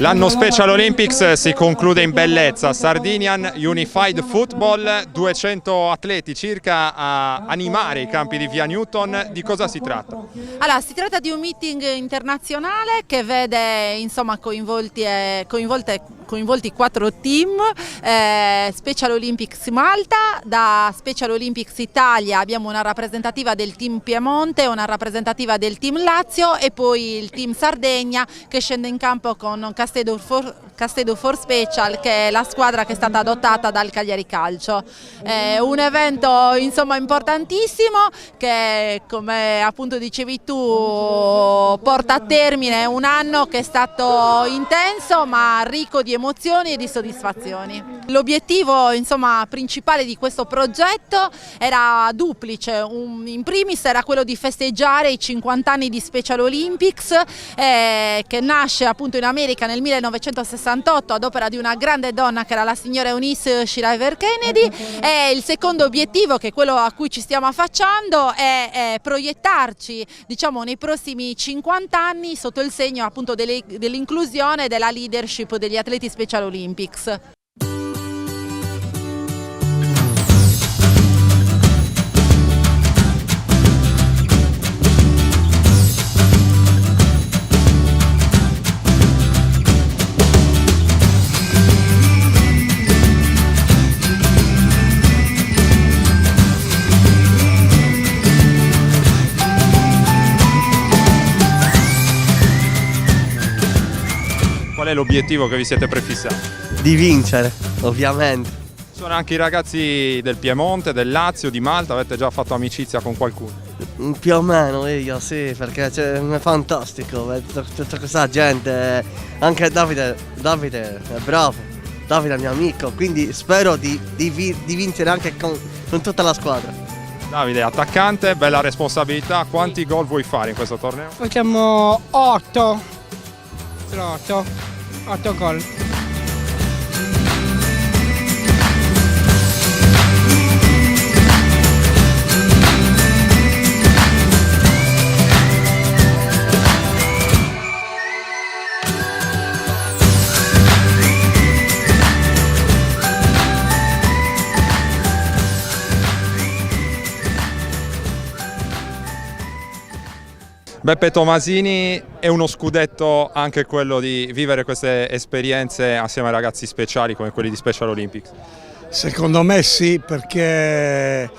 L'anno Special Olympics si conclude in bellezza. Sardinian Unified Football, 200 atleti circa a animare i campi di Via Newton. Di cosa si tratta? Allora, si tratta di un meeting internazionale che vede insomma coinvolti 4 team. Special Olympics Malta, da Special Olympics Italia abbiamo una rappresentativa del team Piemonte, una rappresentativa del team Lazio e poi il team Sardegna che scende in campo con Castedo for Special, che è la squadra che è stata adottata dal Cagliari Calcio. Un evento insomma importantissimo che, come appunto dicevi tu, porta a termine un anno che è stato intenso ma ricco di emozioni e di soddisfazioni. L'obiettivo insomma principale di questo progetto era duplice. In primis era quello di festeggiare i 50 anni di Special Olympics, che nasce appunto in America nel 1968 ad opera di una grande donna che era la signora Eunice Shriver Kennedy, e il secondo obiettivo, che è quello a cui ci stiamo affacciando, è proiettarci diciamo nei prossimi 50 anni sotto il segno appunto dell'inclusione e della leadership degli atleti Special Olympics. Qual è l'obiettivo che vi siete prefissati? Di vincere, ovviamente. Sono anche i ragazzi del Piemonte, del Lazio, di Malta, avete già fatto amicizia con qualcuno? Più o meno io sì, perché è fantastico vedere tutta questa gente. Anche Davide è bravo, Davide è mio amico, quindi spero di vincere anche con tutta la squadra. Davide, attaccante, bella responsabilità. Quanti gol vuoi fare in questo torneo? Facciamo 8 gol. Beppe Tomasini, è uno scudetto anche quello di vivere queste esperienze assieme ai ragazzi speciali come quelli di Special Olympics? Secondo me sì, perché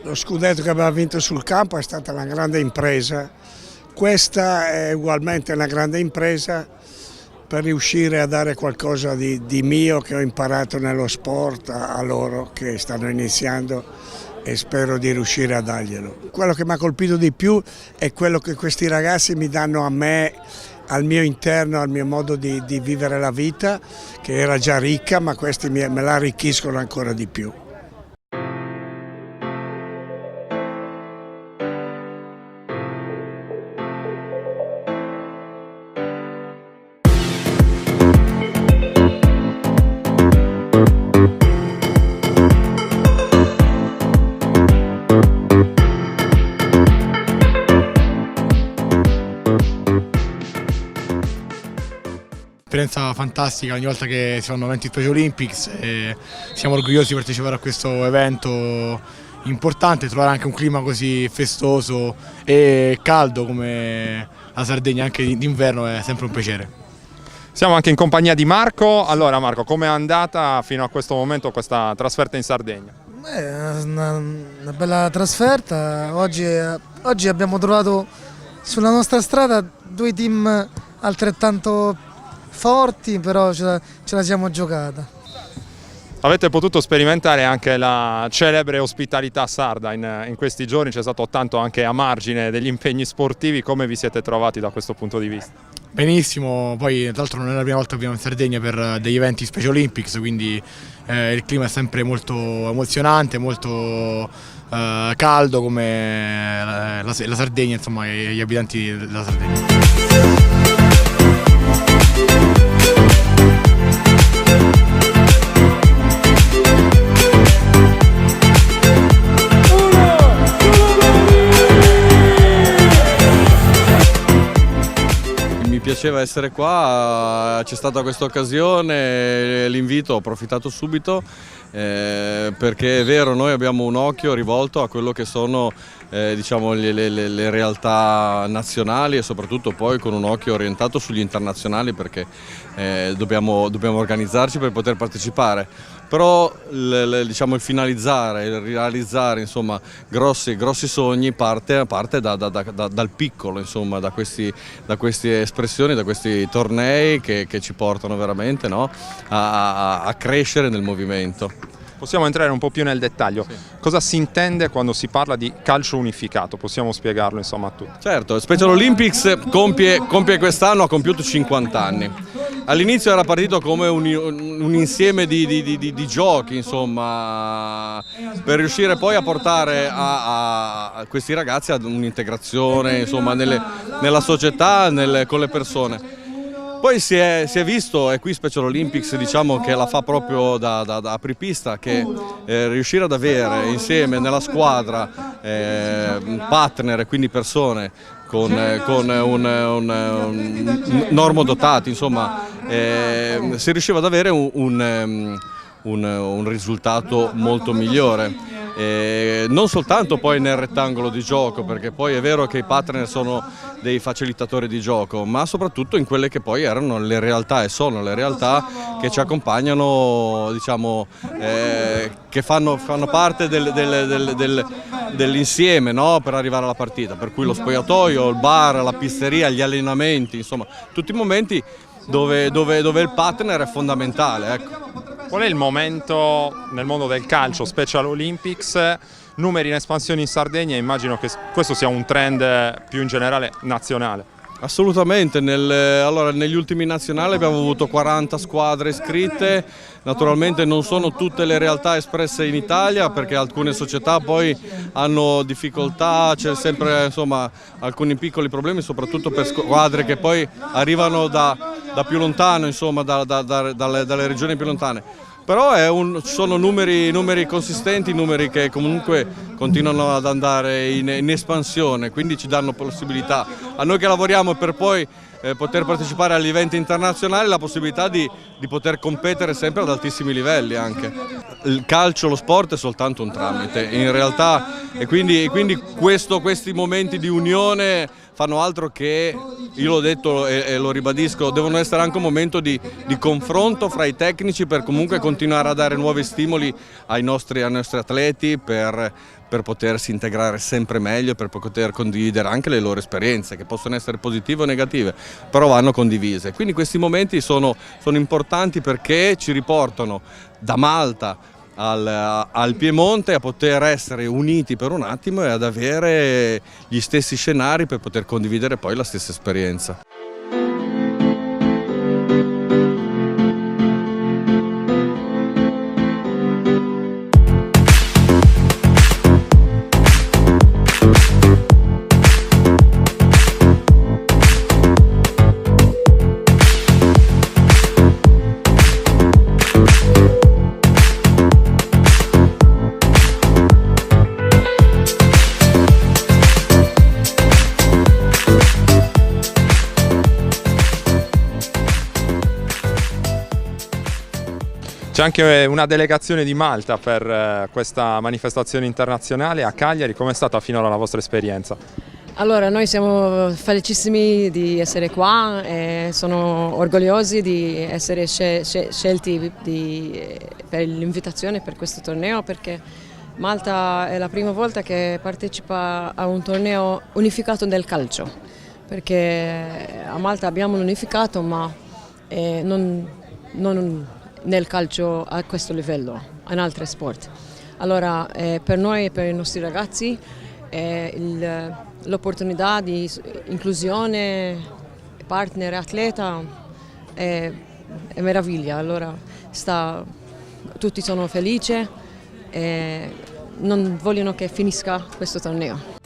lo scudetto che abbiamo vinto sul campo è stata una grande impresa. Questa è ugualmente una grande impresa per riuscire a dare qualcosa di mio che ho imparato nello sport a loro che stanno iniziando, e spero di riuscire a darglielo. Quello che mi ha colpito di più è quello che questi ragazzi mi danno a me, al mio interno, al mio modo di vivere la vita, che era già ricca, ma questi me la arricchiscono ancora di più. Esperienza fantastica ogni volta che si fanno eventi Special Olympics, e siamo orgogliosi di partecipare a questo evento importante. Trovare anche un clima così festoso e caldo come la Sardegna anche d'inverno è sempre un piacere. Siamo anche in compagnia di Marco. Allora Marco, come è andata fino a questo momento questa trasferta in Sardegna? Una bella trasferta. Oggi abbiamo trovato sulla nostra strada 2 team altrettanto forti, però ce la siamo giocata. Avete potuto sperimentare anche la celebre ospitalità sarda in questi giorni, c'è stato tanto anche a margine degli impegni sportivi. Come vi siete trovati da questo punto di vista? Benissimo, poi tra l'altro non è la prima volta che abbiamo in Sardegna per degli eventi Special Olympics, quindi il clima è sempre molto emozionante, molto caldo come la Sardegna, insomma, e gli abitanti della Sardegna. piaceva essere qua, c'è stata questa occasione, l'invito, ho approfittato subito perché è vero, noi abbiamo un occhio rivolto a quello che sono diciamo le realtà nazionali e soprattutto poi con un occhio orientato sugli internazionali, perché dobbiamo organizzarci per poter partecipare. Però diciamo, il finalizzare, il realizzare insomma, grossi sogni parte dal piccolo, insomma, da queste espressioni, da questi tornei che ci portano veramente, no, a crescere nel movimento. Possiamo entrare un po' più nel dettaglio. Sì. Cosa si intende quando si parla di calcio unificato? Possiamo spiegarlo insomma a tutti. Certo, Special Olympics compie quest'anno, ha compiuto 50 anni. All'inizio era partito come un insieme di giochi, insomma, per riuscire poi a portare a questi ragazzi ad un'integrazione, insomma, nella società, con le persone. Poi si è visto, e qui Special Olympics diciamo che la fa proprio da apripista, che riuscire ad avere insieme nella squadra partner e quindi persone con normodotati, insomma, si riusciva ad avere un risultato molto migliore. Non soltanto poi nel rettangolo di gioco, perché poi è vero che i partner sono dei facilitatori di gioco, ma soprattutto in quelle che poi erano le realtà e sono le realtà che ci accompagnano, diciamo, che fanno parte dell'insieme, no? Per arrivare alla partita, per cui lo spogliatoio, il bar, la pizzeria, gli allenamenti, insomma tutti i momenti dove il partner è fondamentale, ecco. Qual è il momento nel mondo del calcio, Special Olympics, numeri in espansione in Sardegna? Immagino che questo sia un trend più in generale nazionale. Assolutamente, allora, negli ultimi nazionali abbiamo avuto 40 squadre iscritte, naturalmente non sono tutte le realtà espresse in Italia perché alcune società poi hanno difficoltà, c'è sempre insomma, alcuni piccoli problemi, soprattutto per squadre che poi arrivano da più lontano, insomma, dalle regioni più lontane. Però sono numeri consistenti, numeri che comunque continuano ad andare in espansione, quindi ci danno possibilità a noi che lavoriamo per poi poter partecipare agli eventi internazionali, la possibilità di poter competere sempre ad altissimi livelli anche. Il calcio, lo sport è soltanto un tramite in realtà, e quindi questi momenti di unione fanno altro che, io l'ho detto e lo ribadisco, devono essere anche un momento di confronto fra i tecnici per comunque continuare a dare nuovi stimoli ai nostri atleti per potersi integrare sempre meglio, per poter condividere anche le loro esperienze, che possono essere positive o negative, però vanno condivise. Quindi questi momenti sono importanti perché ci riportano da Malta al Piemonte a poter essere uniti per un attimo e ad avere gli stessi scenari per poter condividere poi la stessa esperienza. C'è anche una delegazione di Malta per questa manifestazione internazionale a Cagliari. Com'è stata finora la vostra esperienza? Allora, noi siamo felicissimi di essere qua e sono orgogliosi di essere scelti per l'invitazione per questo torneo, perché Malta è la prima volta che partecipa a un torneo unificato del calcio, perché a Malta abbiamo l'unificato ma non nel calcio a questo livello, in altri sport. Allora per noi e per i nostri ragazzi l'opportunità di inclusione, partner, atleta è meraviglia. Allora tutti sono felici e non vogliono che finisca questo torneo.